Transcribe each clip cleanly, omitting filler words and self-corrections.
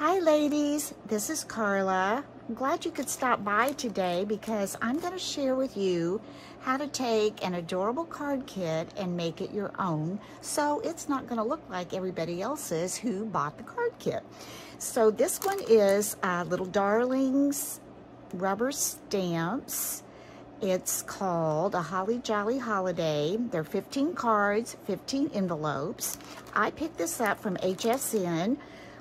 Hi ladies, this is Carla. I'm glad you could stop by today because I'm going to share with you how to take an adorable card kit and make it your own so it's not going to look like everybody else's who bought the card kit. So this one is Little Darlings rubber stamps. It's called A Holly Jolly Holiday. They're 15 cards, 15 envelopes. I picked this up from HSN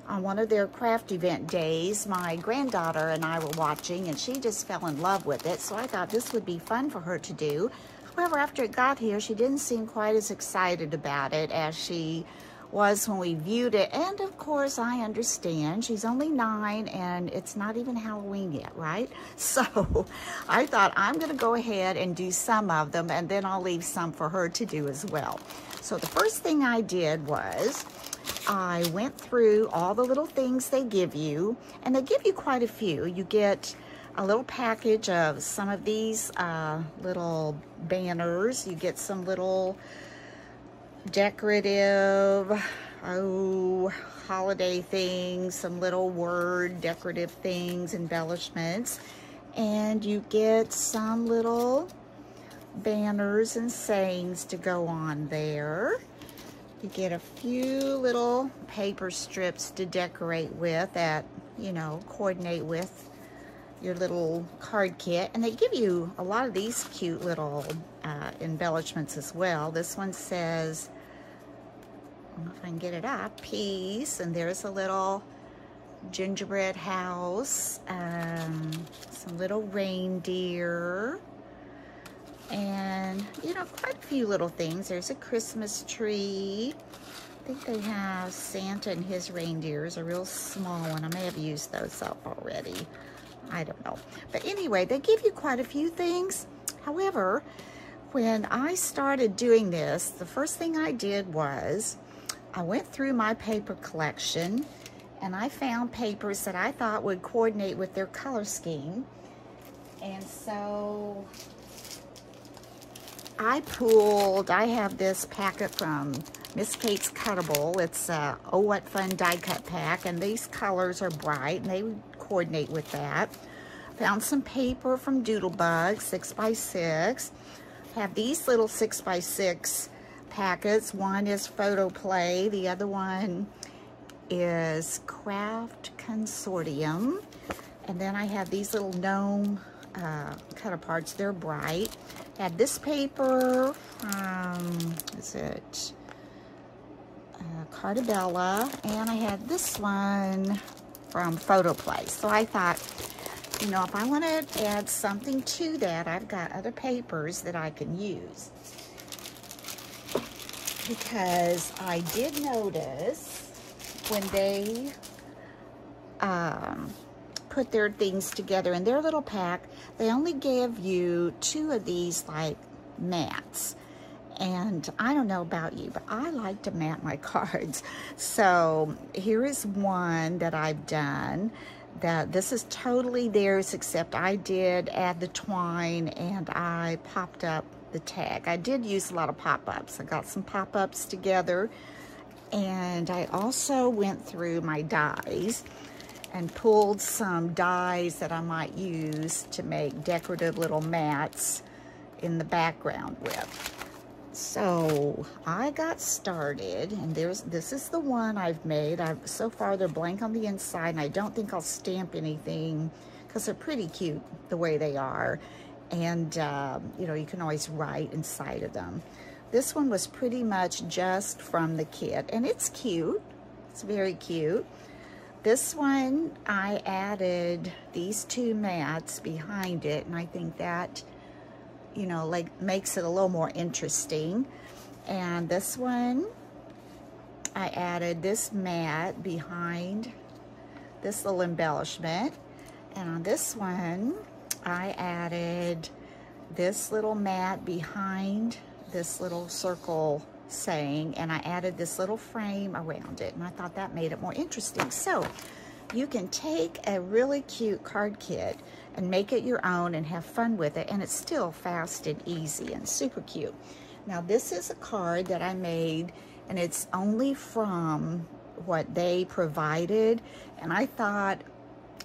on one of their craft event days. My granddaughter and I were watching and she just fell in love with it, so I thought this would be fun for her to do. However, after it got here, she didn't seem quite as excited about it as she was when we viewed it. And of course, I understand. She's only 9 and it's not even Halloween yet, right? So I thought I'm gonna go ahead and do some of them and then I'll leave some for her to do as well. So the first thing I did was I went through all the little things they give you, and they give you quite a few. You get a little package of some of these little banners. You get some little decorative, holiday things, some little word decorative things, embellishments, and you get some little banners and sayings to go on there. You get a few little paper strips to decorate with that, you know, coordinate with your little card kit. And they give you a lot of these cute little embellishments as well. This one says, I don't know if I can get it up, peace. And there's a little gingerbread house, some little reindeer, and you know, quite a few little things. There's a Christmas tree. I think they have Santa and his reindeers, a real small one. I may have used those up already, I don't know. But anyway, they give you quite a few things. However, when I started doing this, the first thing I did was I went through my paper collection and I found papers that I thought would coordinate with their color scheme. And so I have this packet from Miss Kate's Cuttable. It's a Oh What Fun die cut pack, and these colors are bright and they coordinate with that. Found some paper from Doodlebug, 6x6. Have these little 6x6 packets. One is Photo Play, the other one is Craft Consortium. And then I have these little gnome cut aparts. They're bright. Had this paper from, is it Cartabella, and I had this one from Photo Play. So I thought, you know, if I want to add something to that, I've got other papers that I can use. Because I did notice when they put their things together in their little pack, they only give you 2 of these like mats. And I don't know about you, but I like to mat my cards. So here is one that I've done. That this is totally theirs, except I did add the twine and I popped up the tag. I did use a lot of pop-ups. I got some pop-ups together, and I also went through my dies and pulled some dies that I might use to make decorative little mats in the background with. So I got started, and this is the one I've made. So far they're blank on the inside, and I don't think I'll stamp anything because they're pretty cute the way they are. And you know, you can always write inside of them. This one was pretty much just from the kit, and it's cute. It's very cute. This one, I added these 2 mats behind it, and I think that, you know, like makes it a little more interesting. And this one, I added this mat behind this little embellishment. And on this one, I added this little mat behind this little circle saying, and I added this little frame around it, and I thought that made it more interesting. So you can take a really cute card kit and make it your own and have fun with it, and it's still fast and easy and super cute. Now this is a card that I made, and it's only from what they provided, and I thought,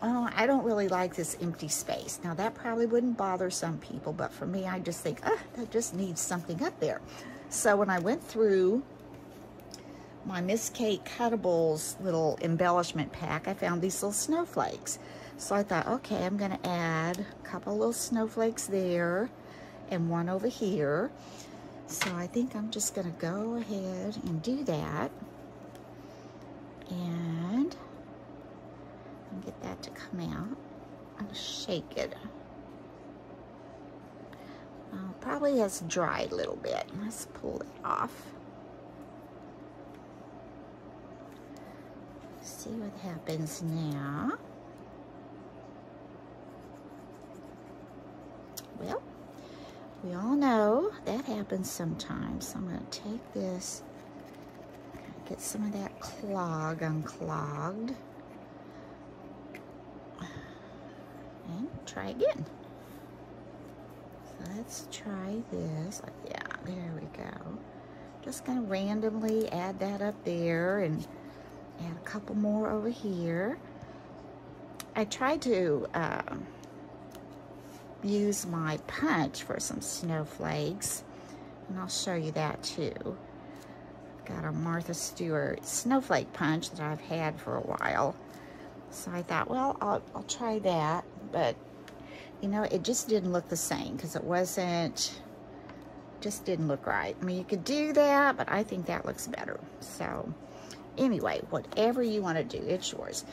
oh, I don't really like this empty space. Now that probably wouldn't bother some people, but for me, I just think, that just needs something up there. So when I went through my Miss Kate Cuttables little embellishment pack, I found these little snowflakes. So I thought, okay, I'm gonna add a couple little snowflakes there and one over here. So I think I'm just gonna go ahead and do that. And get that to come out. I'm gonna shake it. Probably has dried a little bit. Let's pull it off. See what happens now. Well, we all know that happens sometimes. So I'm going to take this, get some of that clog unclogged, and try again. So let's try this. Yeah, there we go. Just going to randomly add that up there and add a couple more over here. I tried to use my punch for some snowflakes, and I'll show you that too. Got a Martha Stewart snowflake punch that I've had for a while. So I thought, well, I'll try that, but you know, it just didn't look the same because it just didn't look right. I mean, you could do that, but I think that looks better. So anyway, whatever you want to do, it's yours.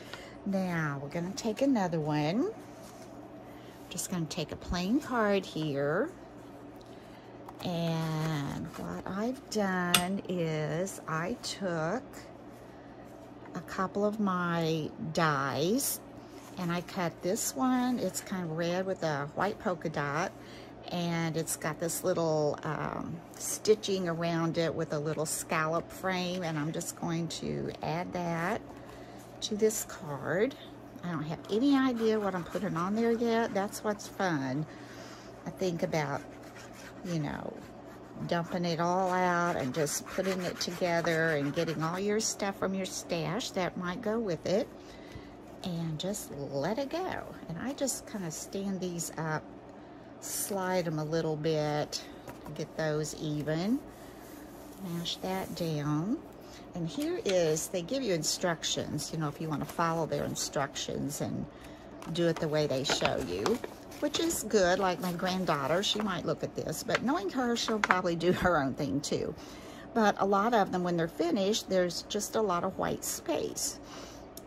Now we're going to take another one. Just going to take a plain card here, and what I've done is I took a couple of my dies and I cut this one. It's kind of red with a white polka dot, and it's got this little stitching around it with a little scallop frame, and I'm just going to add that to this card. I don't have any idea what I'm putting on there yet. That's what's fun. I think about, you know, dumping it all out and just putting it together and getting all your stuff from your stash that might go with it and just let it go. And I just kind of stand these up, slide them a little bit to get those even. Mash that down. And here is, they give you instructions, you know, if you want to follow their instructions and do it the way they show you, which is good. Like my granddaughter, she might look at this, but knowing her, she'll probably do her own thing too. But a lot of them, when they're finished, there's just a lot of white space.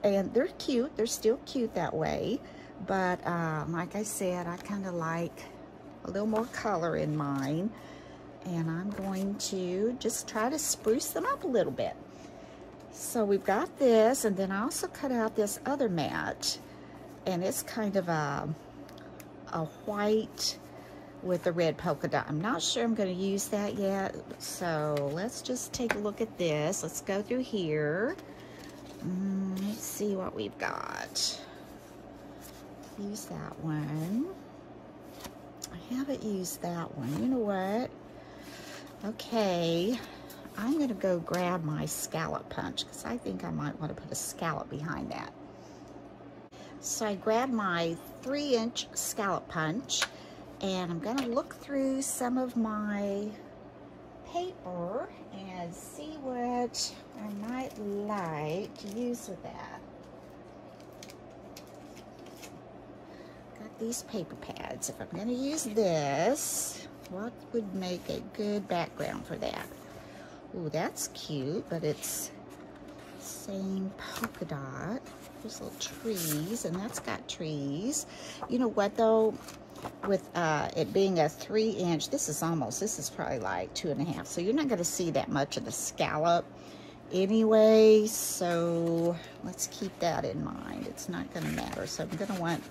And they're cute. They're still cute that way. But like I said, I kind of like a little more color in mine. And I'm going to just try to spruce them up a little bit. So we've got this, and then I also cut out this other mat, and it's kind of a white with a red polka dot. I'm not sure I'm going to use that yet, so let's just take a look at this. Let's go through here. Let's see what we've got. Use that one. I haven't used that one. You know what? Okay, I'm going to go grab my scallop punch because I think I might want to put a scallop behind that. So I grabbed my 3-inch scallop punch, and I'm going to look through some of my paper and see what I might like to use with that. Got these paper pads. If I'm going to use this, what would make a good background for that? Ooh, that's cute, but it's same polka dot. There's little trees, and that's got trees. You know what though? With it being a 3-inch, this is probably like 2.5. So you're not going to see that much of the scallop anyway. So let's keep that in mind. It's not going to matter. So I'm going to want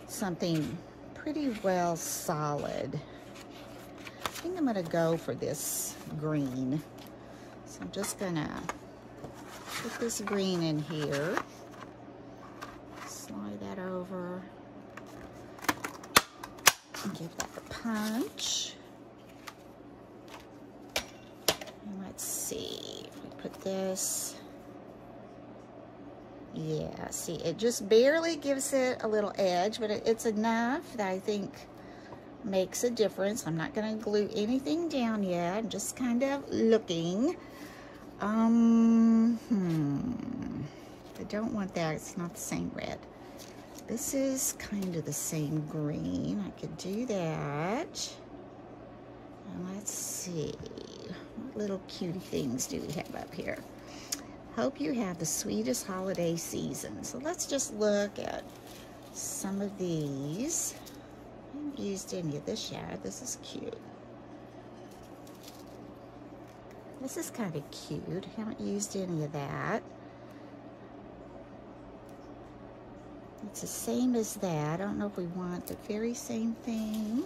something pretty well solid. I think I'm going to go for this green. So I'm just going to put this green in here. Slide that over. And give that a punch. And let's see. If we put this Yeah, see, it just barely gives it a little edge, but it's enough that I think makes a difference. I'm not going to glue anything down yet. I'm just kind of looking. I don't want that. It's not the same red. This is kind of the same green. I could do that. And let's see. What little cutie things do we have up here? Hope you have the sweetest holiday season. So let's just look at some of these. I haven't used any of this yet. This is cute. This is kind of cute. Haven't used any of that. It's the same as that. I don't know if we want the very same thing.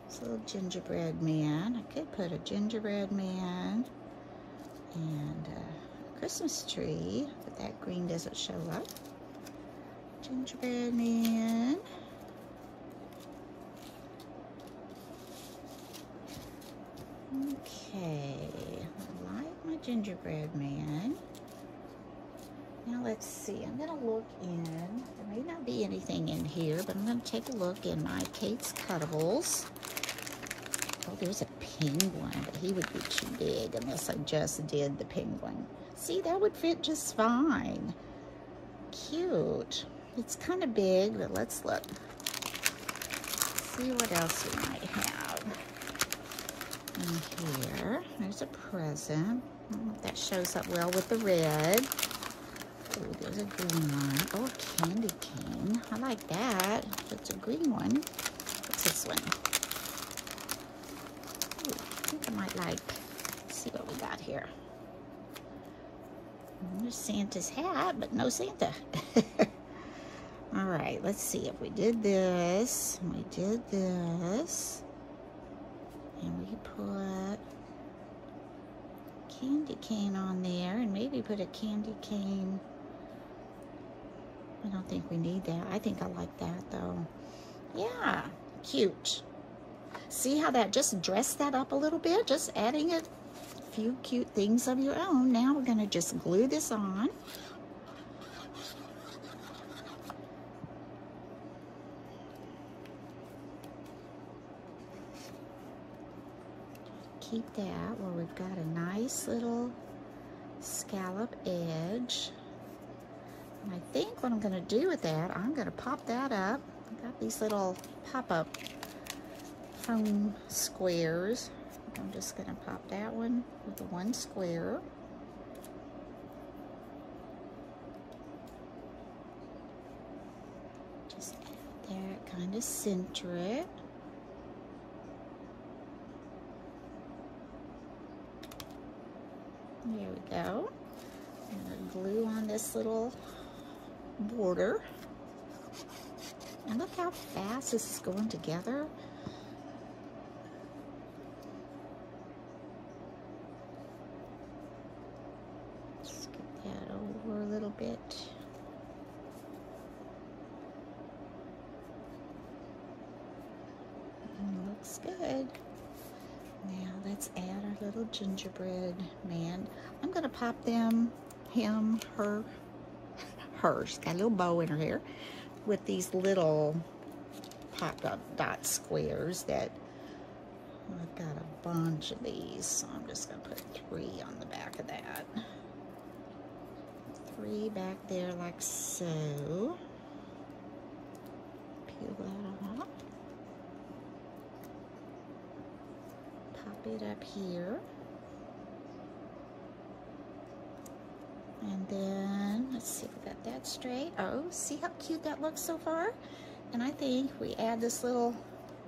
It's a little gingerbread man. I could put a gingerbread man and a Christmas tree, but that green doesn't show up. Gingerbread man. Okay, I like my gingerbread man. Now let's see, I'm gonna look in, there may not be anything in here, but I'm gonna take a look in my Kate's Cuttables. Oh, there's a penguin, but he would be too big unless I just did the penguin. See, that would fit just fine. Cute. It's kind of big, but let's look. See what else we might have in here. There's a present. I don't know if that shows up well with the red. Oh, there's a green one. Oh, a candy cane. I like that. It's a green one. What's this one? Ooh, I think I might like, let's see what we got here. There's Santa's hat, but no Santa. All right, let's see if we did this. We did this. And we put candy cane on there and maybe put a candy cane. I don't think we need that. I think I like that though. Yeah, cute. See how that just dressed that up a little bit? Just adding a few cute things of your own. Now we're gonna just glue this on. Keep that where we've got a nice little scallop edge. And I think what I'm going to do with that, I'm going to pop that up. I've got these little pop-up foam squares. I'm just going to pop that one with the one square. Just add that, kind of center it. There we go. I'm going to glue on this little border. And look how fast this is going together. Just get that over a little bit. And looks good. Now let's add our little gingerbread man. I'm gonna pop them, him, her. She's got a little bow in her hair with these little pop-up dot squares that I've got a bunch of these, so I'm just gonna put 3 on the back of that. 3 back there like so. Peel that off. Pop it up here. And then, let's see if we got that straight. Oh, see how cute that looks so far? And I think we add this little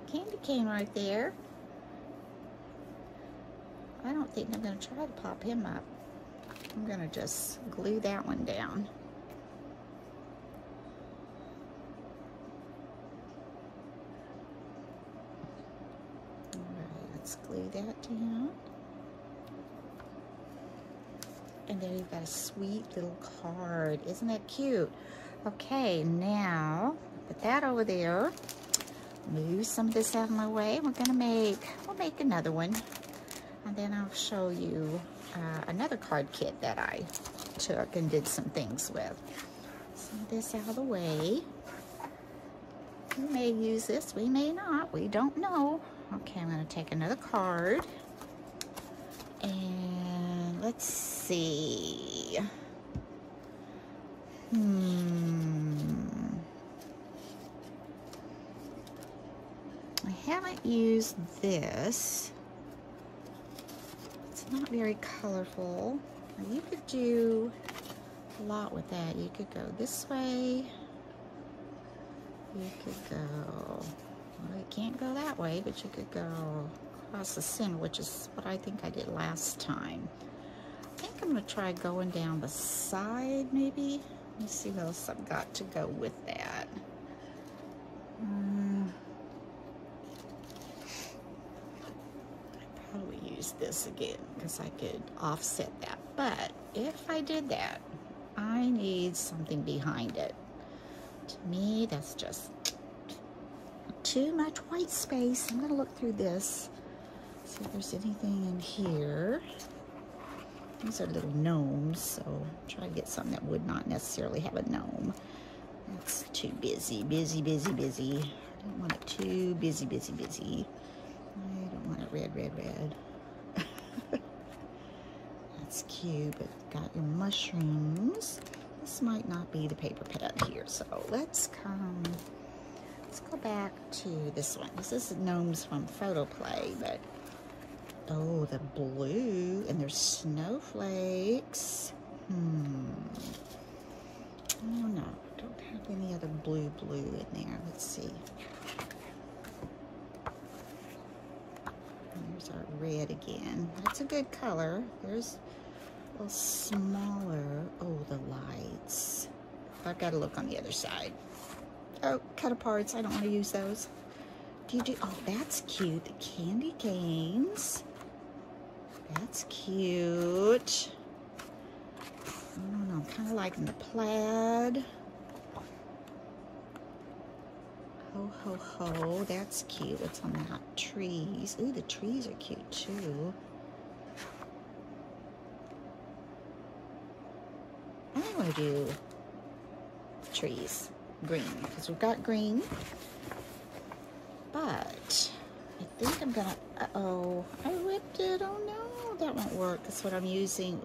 candy cane right there. I don't think I'm gonna try to pop him up. I'm gonna just glue that one down. All right, let's glue that down. And there you've got a sweet little card. Isn't that cute? Okay, now put that over there. Move some of this out of my way. We'll make another one. And then I'll show you another card kit that I took and did some things with. Some this out of the way. We may use this, we may not, we don't know. Okay, I'm gonna take another card. And let's see. I haven't used this. It's not very colorful. Now, you could do a lot with that. You could go this way. You could go, well, you can't go that way, but you could go across the center, which is what I think I did last time. I think I'm going to try going down the side, maybe. Let me see what else I've got to go with that. I'd probably use this again because I could offset that. But if I did that, I need something behind it. To me, that's just too much white space. I'm going to look through this, see if there's anything in here. These are little gnomes, so try to get something that would not necessarily have a gnome. That's too busy, busy, busy, busy. I don't want it too busy, busy, busy. I don't want it red, red, red. That's cute, but got your mushrooms. This might not be the paper pad here, so let's go back to this one. This is gnomes from Photo Play, but oh, the blue, and there's snowflakes. Oh no, I don't have any other blue in there. Let's see. There's our red again. That's a good color. There's a little smaller. Oh, the lights. I've got to look on the other side. Oh, cut aparts. I don't want to use those. Do you do? Oh, that's cute. The candy canes. That's cute. I don't know. I'm kind of liking the plaid. Ho, ho, ho. That's cute. What's on that? Trees. Ooh, the trees are cute too. I want to do trees. Green. Because we've got green. But I think I'm gonna, uh-oh, I ripped it. Oh no, that won't work. That's what I'm using.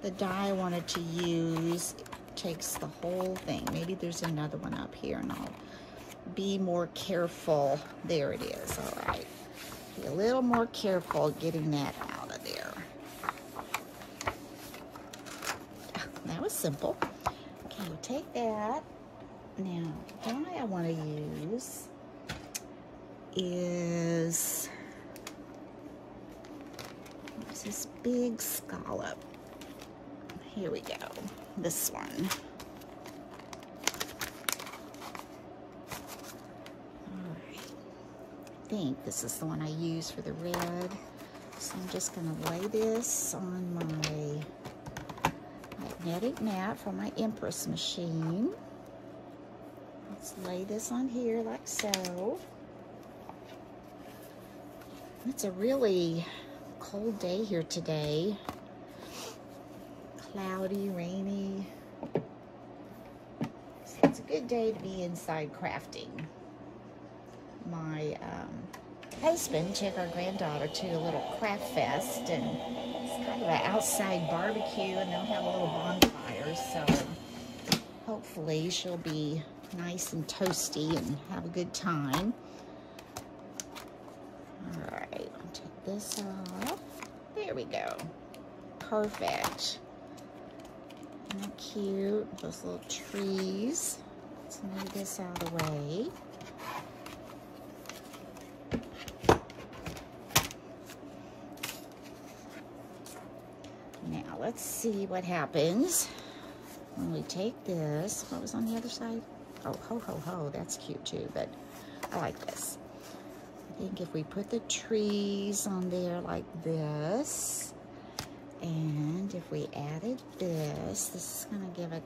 The die I wanted to use takes the whole thing. Maybe there's another one up here, and I'll be more careful. There it is. All right. Be a little more careful getting that out of there. That was simple. Okay, we'll take that. Now, the die I want to use is this big scallop. Here we go. This one. All right. I think this is the one I use for the red. So I'm just going to lay this on my magnetic mat for my Empress machine. Let's lay this on here like so. It's a really cold day here today. Cloudy, rainy. So it's a good day to be inside crafting. My husband took our granddaughter to a little craft fest, and it's kind of an outside barbecue, and they'll have a little bonfire, so hopefully she'll be nice and toasty and have a good time. All right, I'll take this off. There we go. Perfect. Isn't that cute? Those little trees. Let's move this out of the way. Now, let's see what happens when we take this. What was on the other side? Oh, ho, ho, ho. That's cute, too, but I like this. I think if we put the trees on there like this, and if we added this, this is going to give it,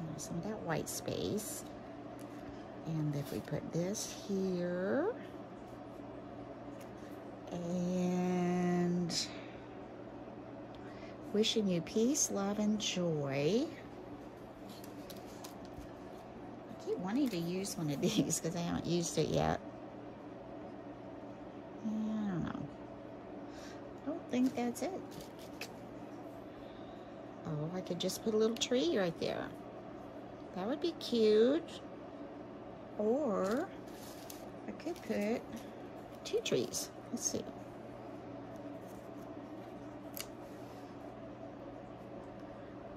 you know, some of that white space. And if we put this here, and Wishing you peace, love, and joy. I keep wanting to use one of these because I haven't used it yet. I don't know. I don't think that's it. Oh, I could just put a little tree right there. That would be cute. Or I could put 2 trees. Let's see.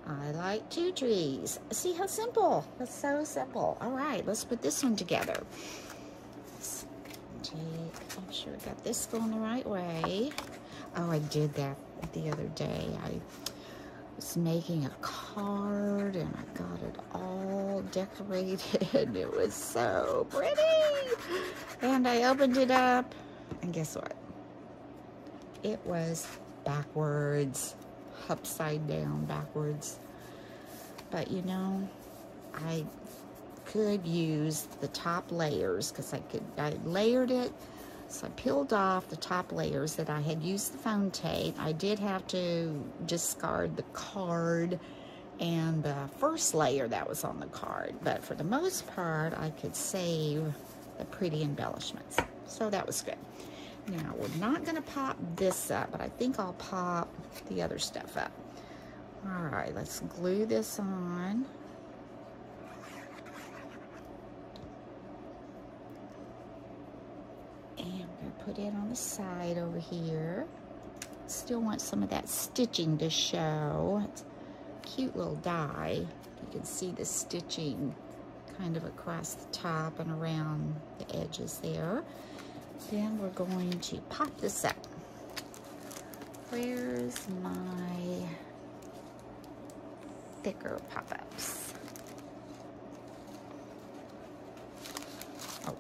I like 2 trees. See how simple? That's so simple. All right, let's put this one together. Let's I'm sure I got this going the right way. Oh, I did that the other day. I was making a card and I got it all decorated. It was so pretty. And I opened it up and guess what? It was backwards, upside down, backwards. But you know, I could use the top layers because I layered it. So I peeled off the top layers that I had used the foam tape. I did have to discard the card and the first layer that was on the card. But for the most part, I could save the pretty embellishments. So that was good. Now, we're not going to pop this up, but I think I'll pop the other stuff up. All right, let's glue this on. And I'm going to put it on the side over here. Still want some of that stitching to show. It's a cute little die. You can see the stitching kind of across the top and around the edges there. Then we're going to pop this up. Where's my thicker pop-ups? Oh,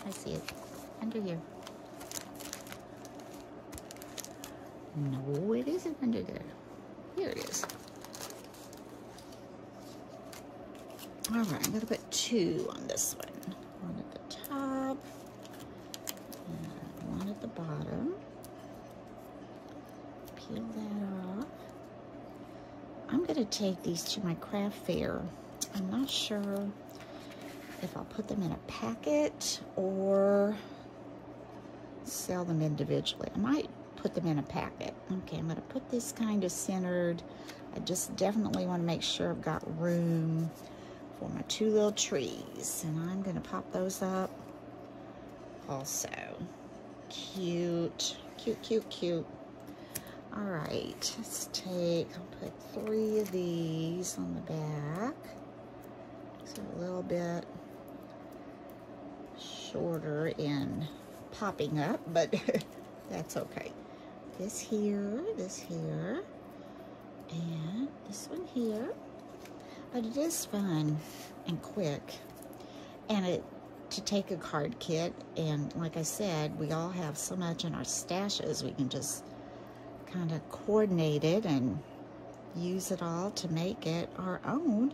I see it. Under here. No, it isn't under there. Here it is. All right, I'm going to put 2 on this one. One at the top. And one at the bottom. Peel that off. I'm going to take these to my craft fair. I'm not sure if I'll put them in a packet or sell them individually. I might put them in a packet. Okay, I'm going to put this kind of centered. I just definitely want to make sure I've got room for my 2 little trees. And I'm going to pop those up also. Cute, cute, cute, cute. All right, let's take, I'll put 3 of these on the back. So a little bit shorter in popping up, but that's okay. This here, and this one here. But it is fun and quick. And to take a card kit, and like I said, we all have so much in our stashes, we can just kind of coordinate it and use it all to make it our own.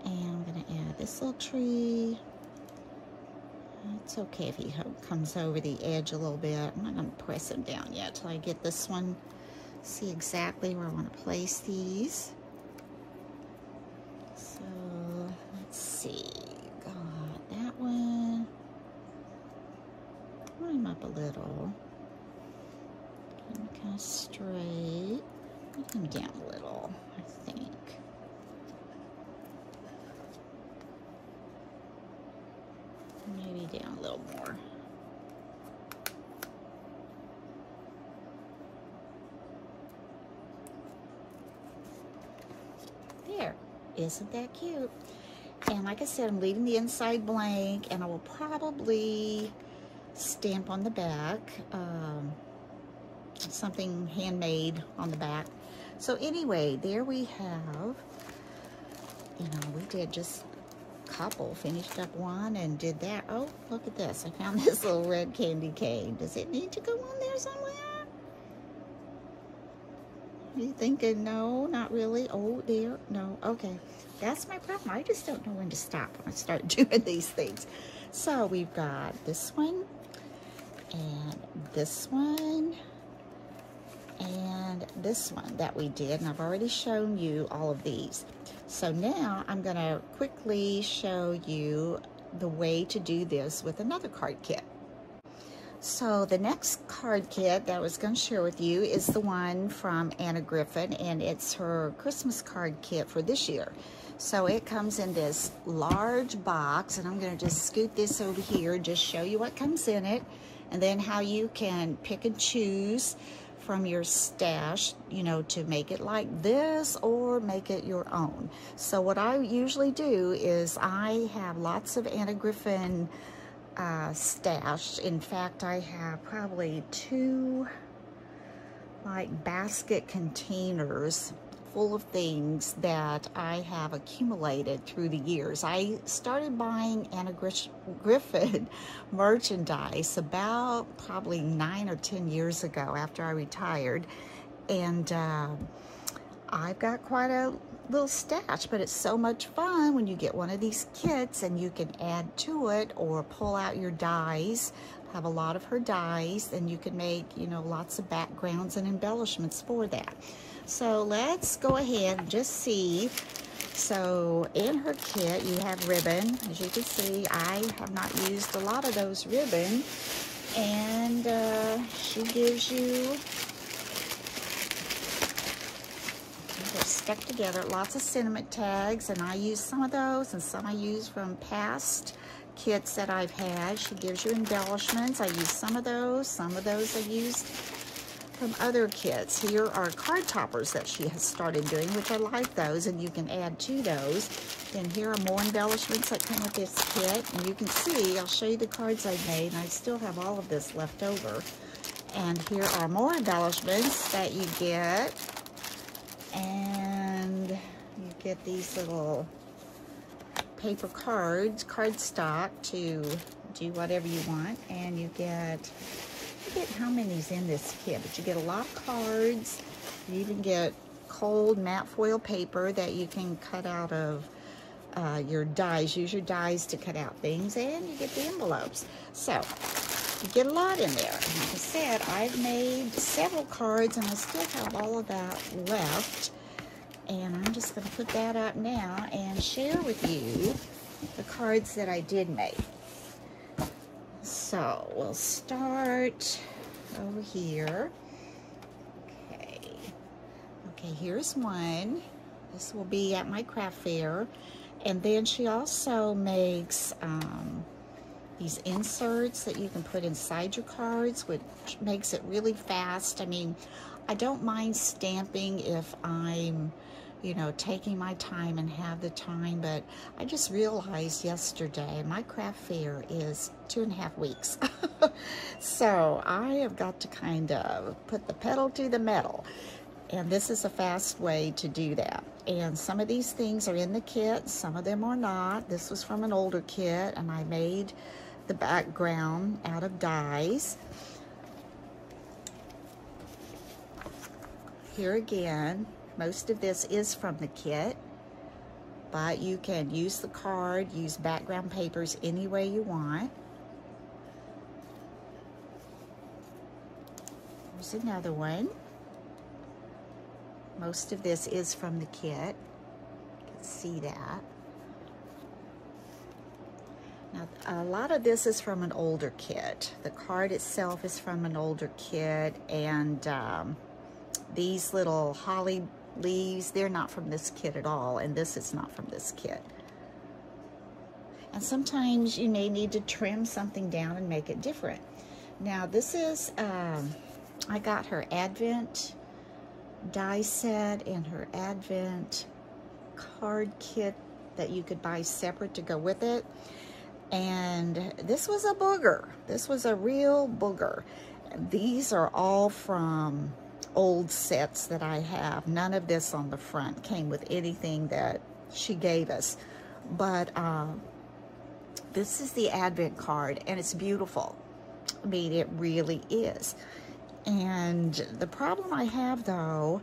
And I'm going to add this little tree. It's okay if he comes over the edge a little bit. I'm not going to press him down yet till I get this one. See exactly where I want to place these. So let's see. Got that one. Line him up a little. Get him kind of straight. Put him down a little, I think. Maybe down a little more. There. Isn't that cute? And like I said, I'm leaving the inside blank, and I will probably stamp on the back something handmade on the back. So anyway, there we have, you know, we did just couple, finished up one and did that. Oh, look at this. I found this little red candy cane. Does it need to go on there somewhere? Are you thinking, no, not really? Oh, there, no, okay. That's my problem. I just don't know when to stop when I start doing these things. So we've got this one and this one. and this one that we did, and I've already shown you all of these. So now I'm going to quickly show you the way to do this with another card kit. So the next card kit that I was going to share with you is the one from Anna Griffin, and it's her Christmas card kit for this year. So it comes in this large box, and I'm going to just scoot this over here and just show you what comes in it, and then how you can pick and choose from your stash, you know, to make it like this or make it your own. So what I usually do is I have lots of Anna Griffin stashed. In fact, I have probably 2 like basket containers full of things that I have accumulated through the years. I started buying Anna Griffin merchandise about probably 9 or 10 years ago after I retired, and I've got quite a little stash, but it's so much fun when you get one of these kits and you can add to it or pull out your dies. Have a lot of her dies, and you can make, you know, lots of backgrounds and embellishments for that. So let's go ahead and just see. So in her kit you have ribbon. As you can see, I have not used a lot of those ribbon, and she gives you, they're stuck together, lots of sentiment tags, and I use some of those, and some I use from past kits that I've had. She gives you embellishments. I use some of those I used from other kits. Here are card toppers that she has started doing, which I like those, and you can add to those. Then here are more embellishments that come with this kit, and you can see, I'll show you the cards I've made, and I still have all of this left over. And here are more embellishments that you get, and you get these little paper cards, cardstock, to do whatever you want, and you get how many's in this kit, but you get a lot of cards. You even get cold matte foil paper that you can cut out of your dies. Use your dies to cut out things, and you get the envelopes. So you get a lot in there. And like I said, I've made several cards, and I still have all of that left. And I'm just going to put that up now and share with you the cards that I did make. So we'll start over here. Okay, here's one. This will be at my craft fair. And then she also makes these inserts that you can put inside your cards, which makes it really fast. I mean, I don't mind stamping if I'm, you know, taking my time and have the time, but I just realized yesterday my craft fair is 2.5 weeks. So I have got to kind of put the pedal to the metal, and this is a fast way to do that. And some of these things are in the kit, some of them are not. This was from an older kit, and I made the background out of dies. Here again, most of this is from the kit, but you can use the card, use background papers any way you want. Here's another one. Most of this is from the kit. You can see that. Now, a lot of this is from an older kit. The card itself is from an older kit, and these little holly leaves, they're not from this kit at all, and this is not from this kit. And sometimes you may need to trim something down and make it different. Now this is, I got her Advent die set and her Advent card kit that you could buy separate to go with it. And this was a booger. This was a real booger. These are all from old sets that I have. None of this on the front came with anything that she gave us, but this is the Advent card, and it's beautiful. I mean, it really is. And the problem I have, though,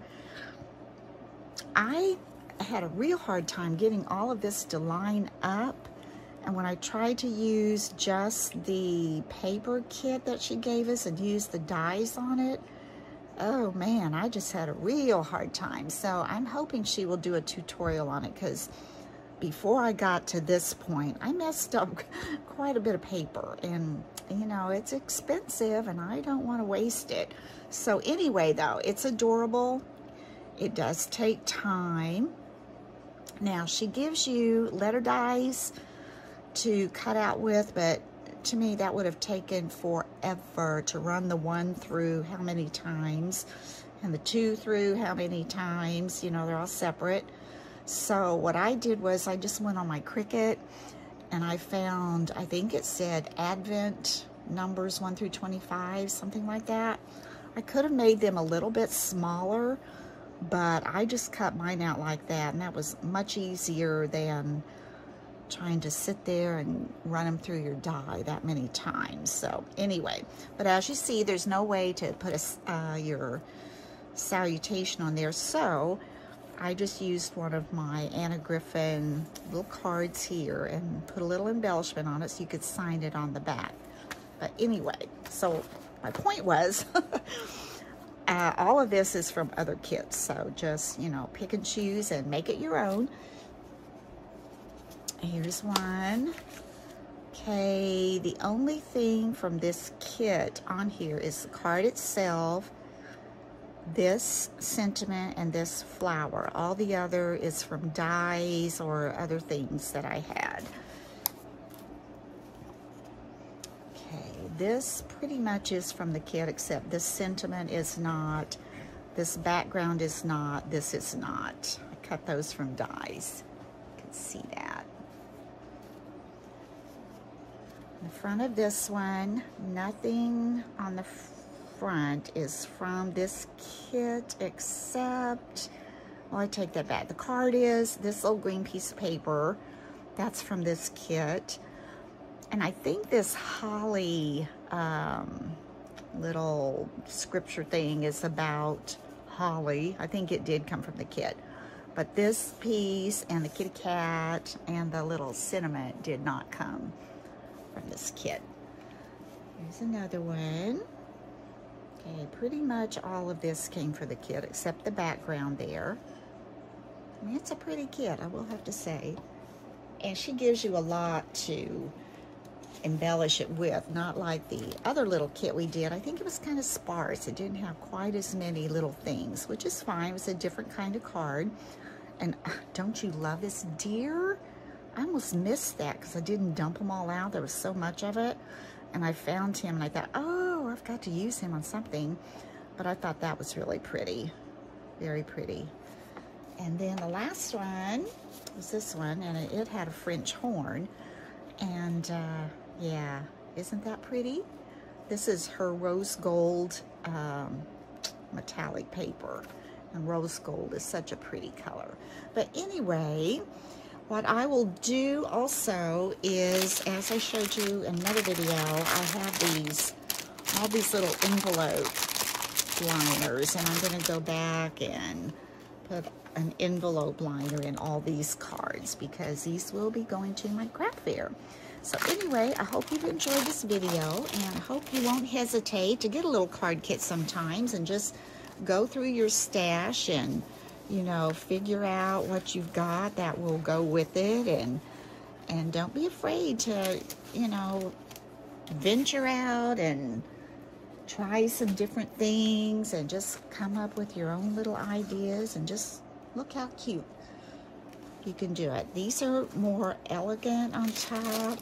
I had a real hard time getting all of this to line up, and when I tried to use just the paper kit that she gave us and use the dies on it, oh man, I just had a real hard time. So I'm hoping she will do a tutorial on it, because before I got to this point, I messed up quite a bit of paper, and you know, it's expensive and I don't want to waste it. So anyway, though, it's adorable. It does take time. Now, she gives you letter dies to cut out with, but to me, that would have taken forever to run the 1 through how many times, and the 2 through how many times. You know, they're all separate. So what I did was I just went on my Cricut and I found, I think it said Advent numbers 1 through 25, something like that. I could have made them a little bit smaller, but I just cut mine out like that, and that was much easier than trying to sit there and run them through your die that many times. So anyway, but as you see, there's no way to put your salutation on there, so I just used one of my Anna Griffin little cards here and put a little embellishment on it so you could sign it on the back. But anyway, so my point was, all of this is from other kits, so just, you know, pick and choose and make it your own. Here's one. Okay, the only thing from this kit on here is the card itself, this sentiment, and this flower. All the other is from dies or other things that I had. Okay, this pretty much is from the kit, except this sentiment is not, this background is not, this is not. I cut those from dies. You can see that. The front of this one, nothing on the front is from this kit except, well, I take that back. The card is this little green piece of paper. That's from this kit. And I think this holly little scripture thing is about holly. I think it did come from the kit. But this piece and the kitty cat and the little cinnamon did not come from this kit. Here's another one. Okay, pretty much all of this came from the kit except the background there. I mean, it's a pretty kit, I will have to say. And she gives you a lot to embellish it with, not like the other little kit we did. I think it was kind of sparse. It didn't have quite as many little things, which is fine. It was a different kind of card. And don't you love this deer? I almost missed that because I didn't dump them all out. There was so much of it. And I found him and I thought, oh, I've got to use him on something. But I thought that was really pretty. Very pretty. And then the last one was this one, and it had a French horn. And yeah, isn't that pretty? This is her rose gold metallic paper. And rose gold is such a pretty color. But anyway, what I will do also is, as I showed you in another video, I have all these little envelope liners, and I'm going to go back and put an envelope liner in all these cards because these will be going to my craft fair. So anyway, I hope you've enjoyed this video, and I hope you won't hesitate to get a little card kit sometimes and just go through your stash and, you know, figure out what you've got that will go with it, and don't be afraid to, you know, venture out and try some different things and just come up with your own little ideas and just look how cute you can do it. These are more elegant on top,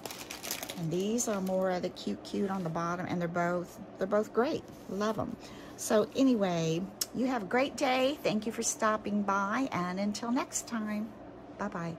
and these are more of the cute on the bottom, and they're both great. Love them. So anyway, you have a great day. Thank you for stopping by, and until next time, bye-bye.